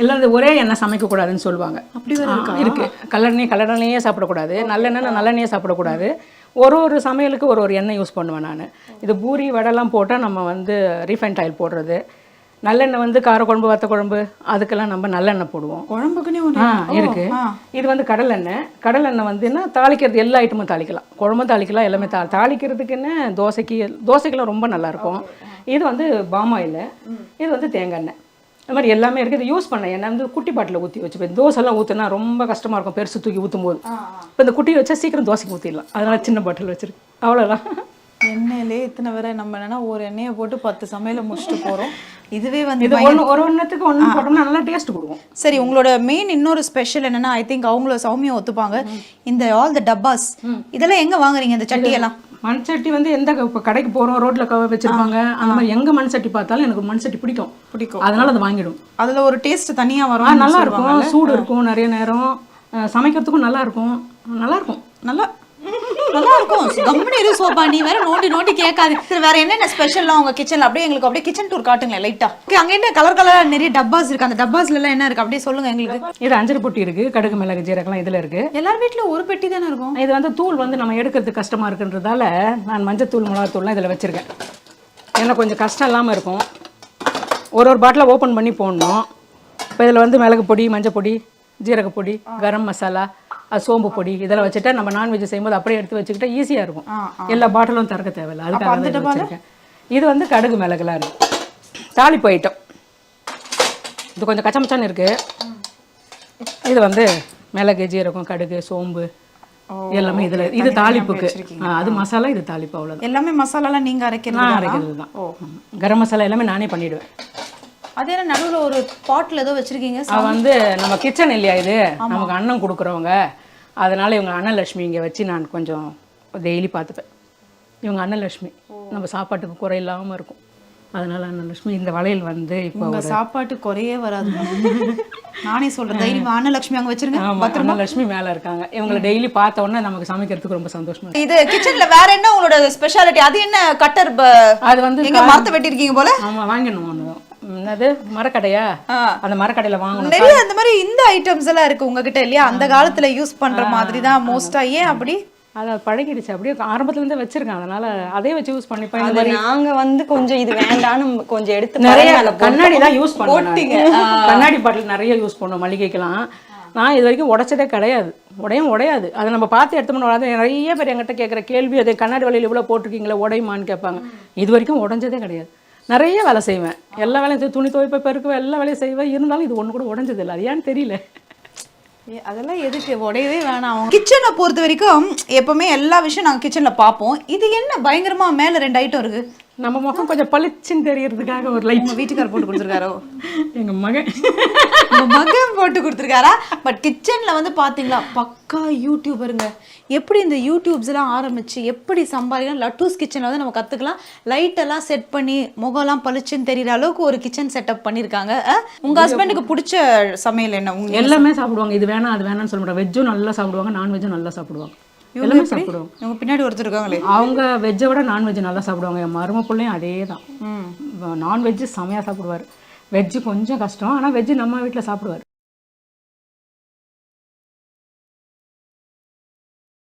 இல்லை அது ஒரே எண்ணெய் சமைக்கக்கூடாதுன்னு சொல்லுவாங்க. அப்படி வேற இருக்கு. கல்லெண்ணெயே சாப்பிடக்கூடாது, நல்லெண்ணெய் சாப்பிடக்கூடாது. ஒரு சமையலுக்கு ஒரு எண்ணெய் யூஸ் பண்ணுவேன் நான். இது பூரி வடைலாம் போட்டால் நம்ம வந்து ரீஃபைண்ட் ஆயில் போடுறது. நல்லெண்ணெய் வந்து காரக்குழம்பு வத்த குழம்பு அதுக்கெல்லாம் நம்ம நல்லெண்ணெய் போடுவோம். குழம்புக்குன்னே இருக்கு. இது வந்து கடலெண்ணெய் வந்துன்னா தாளிக்கிறது எல்லா ஐட்டமும் தாளிக்கலாம். குழம்பும் தாளிக்கலாம், எல்லாமே தாளிக்கிறதுக்குன்னு தோசைக்கெல்லாம் ரொம்ப நல்லாயிருக்கும். இது வந்து பாம் ஆயில், இது வந்து தேங்காய் எண்ணெய். இந்த மாதிரி எல்லாமே இருக்குது. இது யூஸ் பண்ண எண்ணெய் வந்து குட்டி பாட்டில் ஊற்றி வச்சுப்பேன். தோசைலாம் ஊற்றுனா ரொம்ப கஷ்டமாக இருக்கும் பெருசு தூக்கி ஊற்றும் போது. இப்போ இந்த குட்டி வச்சா சீக்கிரம் தோசைக்கு ஊற்றிடலாம். அதனால் சின்ன பாட்டில் வச்சுருக்கு. அவ்வளோதான். எண்ணெயிலே இத்தனை வரை நம்ம என்னன்னா ஒரு எண்ணெயை போட்டு 10 சமையலை முடிச்சுட்டு போகிறோம். இதுவே வந்து இது ஒன்றுத்துக்கு ஒன்று போட்டோம்னா நல்லா டேஸ்ட் கொடுக்கும். சரி, உங்களோட மெயின் இன்னொரு ஸ்பெஷல் என்னன்னா, ஐ திங்க் அவங்கள சௌமியா ஒத்துப்பாங்க, இந்த ஆல் த டப்பாஸ் இதெல்லாம் எங்கே வாங்குறீங்க இந்த சட்டியெல்லாம்? மண் சட்டி வந்து எந்த இப்போ கடைக்கு போகிறோம் ரோட்டில் வச்சுருப்பாங்க, அந்த மாதிரி எங்கே மண் சட்டி பார்த்தாலும் எனக்கு மண் சட்டி பிடிக்கும். அதனால அதை வாங்கிடும். அதில் ஒரு டேஸ்ட் தனியாக வரும். நல்லா இருக்கும், சூடு இருக்கும், நிறைய நேரம் சமைக்கிறதுக்கும் நல்லா இருக்கும். கம்பெனி சோபா நீ வேற நோண்டி கேட்காது. வேற என்னென்ன ஸ்பெஷல்லாம் உங்க கிச்சன்ல? அப்படியே எங்களுக்கு அப்படியே கிச்சன் டூர் காட்டுங்களேன் லைட்டா. அங்க என்ன கலர் நிறைய டப்பாஸ் இருக்கு. அந்த டப்பாஸ்ல எல்லாம் என்ன இருக்கு அப்படியே சொல்லுங்க எங்களுக்கு. இது அஞ்சரை பொட்டி இருக்கு, கடுகு மிளகு ஜீரகம்லாம் இதுல இருக்கு. எல்லார் வீட்டுல ஒரு பெட்டி தானே இருக்கும். இது வந்து தூள் வந்து நம்ம எடுக்கிறதுக்கு கஷ்டமா இருக்குன்றதால நான் மஞ்சத்தூள் மிளகாத்தூள்லாம் இதுல வச்சிருக்கேன். ஏன்னா கொஞ்சம் கஷ்டம் இல்லாம இருக்கும். ஒரு பாட்டில் ஓப்பன் பண்ணி போடணும். இப்போ இதில் வந்து மிளகு பொடி, மஞ்சள் பொடி, ஜீரக பொடி, கரம் மசாலா, சோம்பு பொடி இதெல்லாம் வச்சுட்டா நம்ம நான்வெஜ் செய்யும்போது அப்படியே எடுத்து வச்சுக்கிட்டா ஈஸியாக இருக்கும். எல்லா பாட்டிலும் திறக்க தேவையில்லை. அதுக்காக வச்சுருக்கேன். இது வந்து கடுகு மிளகுலாம் இருக்குது, தாளிப்பு ஐட்டம். இது கொஞ்சம் கச்சமச்சான்னு இருக்குது. இது வந்து மிளகு, ஜீரகம், கடுகு, சோம்பு எல்லாமே இதில். இது தாளிப்புக்கு, அது மசாலா, இது தாளிப்பு. அவ்வளோதான். எல்லாமே மசாலாலாம் நீங்கள் அரைக்கிறது தான். கரம் மசாலா எல்லாமே நானே பண்ணிவிடுவேன். அதே நடுவில் ஒரு பாட்டில் ஏதோ வச்சுருக்கீங்க. வந்து நம்ம கிச்சன் இல்லையா இது, நமக்கு அன்னம் கொடுக்குறவங்க. அதனால் இவங்க அன்னலட்சுமி இங்கே வச்சு நான் கொஞ்சம் டெய்லி பார்த்துப்பேன். இவங்க அன்னலட்சுமி நம்ம சாப்பாட்டுக்கு குறை இல்லாமல் இருக்கும். அதனால் அன்னலட்சுமி. இந்த வளையல் வந்து இப்போ உங்கள் சாப்பாட்டு குறையே வராது. நானே சொல்கிறேன், தைரியம் அன்னலட்சுமி அங்கே வச்சுருங்க. அன்னலட்சுமி மேலே இருக்காங்க. இவங்களை டெய்லி பார்த்த உடனே நமக்கு சமைக்கிறதுக்கு ரொம்ப சந்தோஷமா. இது கிச்சனில் வேற என்ன உங்களோட ஸ்பெஷாலிட்டி? அது என்ன கட்டர்? அது வந்து எங்கே மரத்தை வெட்டியிருக்கீங்க போல? ஆமாம், வாங்கணும். என்னது மரக்கடையா? அந்த மரக்கடையில வாங்கணும். நிறைய அந்த மாதிரி இந்த ஐட்டம்ஸ் எல்லாம் இருக்கு உங்ககிட்ட இல்லையா? அந்த காலத்துல யூஸ் பண்ற மாதிரி தான் மோஸ்டா. ஏன் அப்படி? அதை பழகிடுச்சு. அப்படியே ஆரம்பத்துல இருந்தே வச்சிருக்கேன். அதனால அதே வச்சு யூஸ் பண்ணிப்பேன். இந்த மாதிரி நாங்க வந்து கொஞ்சம் இது வேண்டான்னு கொஞ்சம் எடுத்து நிறைய கண்ணாடி தான் யூஸ் பண்ணுவோம். கண்ணாடி பாட்டில் நிறைய யூஸ் பண்ணுவோம் மளிகைக்கெல்லாம். நான் இது வரைக்கும் உடைச்சதே கிடையாது. உடையாது. அதை நம்ம பார்த்து எடுத்தோம்னா நிறைய பேர் என்கிட்ட கேட்குற கேள்வி, அதே கண்ணாடி வலையில் இவ்வளோ போட்டிருக்கீங்களா உடையுமான்னு கேட்பாங்க. இது வரைக்கும் உடஞ்சதே கிடையாது. நிறைய வேலை செய்வேன். எல்லா வேலையும் துணி துவைப்பை பெருக்குவேன், எல்லா வேலையும் செய்வேன். இருந்தாலும் இது ஒன்று கூட உடஞ்சது இல்லை. அது ஏன்னு தெரியல. அதெல்லாம் எதுக்கு உடையவே வேணாம். கிச்சனை பொறுத்த வரைக்கும் எப்பவுமே எல்லா விஷயம் நாங்கள் கிச்சனில் பார்ப்போம். இது என்ன பயங்கரமாக மேலே 2 ஐட்டம் இருக்குது. நம்ம முகம் கொஞ்சம் பளிச்சுன்னு தெரியறதுக்காக ஒரு லைட். உங்கள் வீட்டுக்காரர் போட்டு கொடுத்துருக்காரோ? எங்கள் மகன் போட்டு கொடுத்துருக்காரா? பட் கிச்சனில் வந்து பார்த்தீங்களா பக்கா யூடியூபருங்க. எப்படி இந்த யூடியூப்ஸ் எல்லாம் ஆரம்பிச்சு எப்படி சம்பாதிக்கலாம்? லட்டூஸ் கிச்சனில் வந்து நம்ம கற்றுக்கலாம். லைட்டெல்லாம் செட் பண்ணி முகம்லாம் பளிச்சுன்னு தெரிகிற அளவுக்கு ஒரு கிச்சன் செட்டப் பண்ணியிருக்காங்க. உங்கள் ஹஸ்பண்டுக்கு பிடிச்ச சமையல் என்ன? எல்லாமே சாப்பிடுவாங்க. இது வேணாம் அது வேணாம்னு சொல்ல மாட்டாங்க. வெஜ்ஜும் நல்லா சாப்பிடுவாங்க, நான்வெஜ்ஜும் நல்லா சாப்பிடுவாங்க. எல்லாமே சாப்பிடுவாங்க. அவங்க பின்னாடி ஒருத்தர் இருக்காங்களே, அவங்க வெஜ்ஜை விட நான்வெஜ் நல்லா சாப்பிடுவாங்க. என் மரும பிள்ளையும் அதே தான். நான்வெஜ்ஜு செமையாக சாப்பிடுவார். வெஜ்ஜு கொஞ்சம் கஷ்டம், ஆனால் வெஜ்ஜு நம்ம வீட்டில் சாப்பிடுவார்.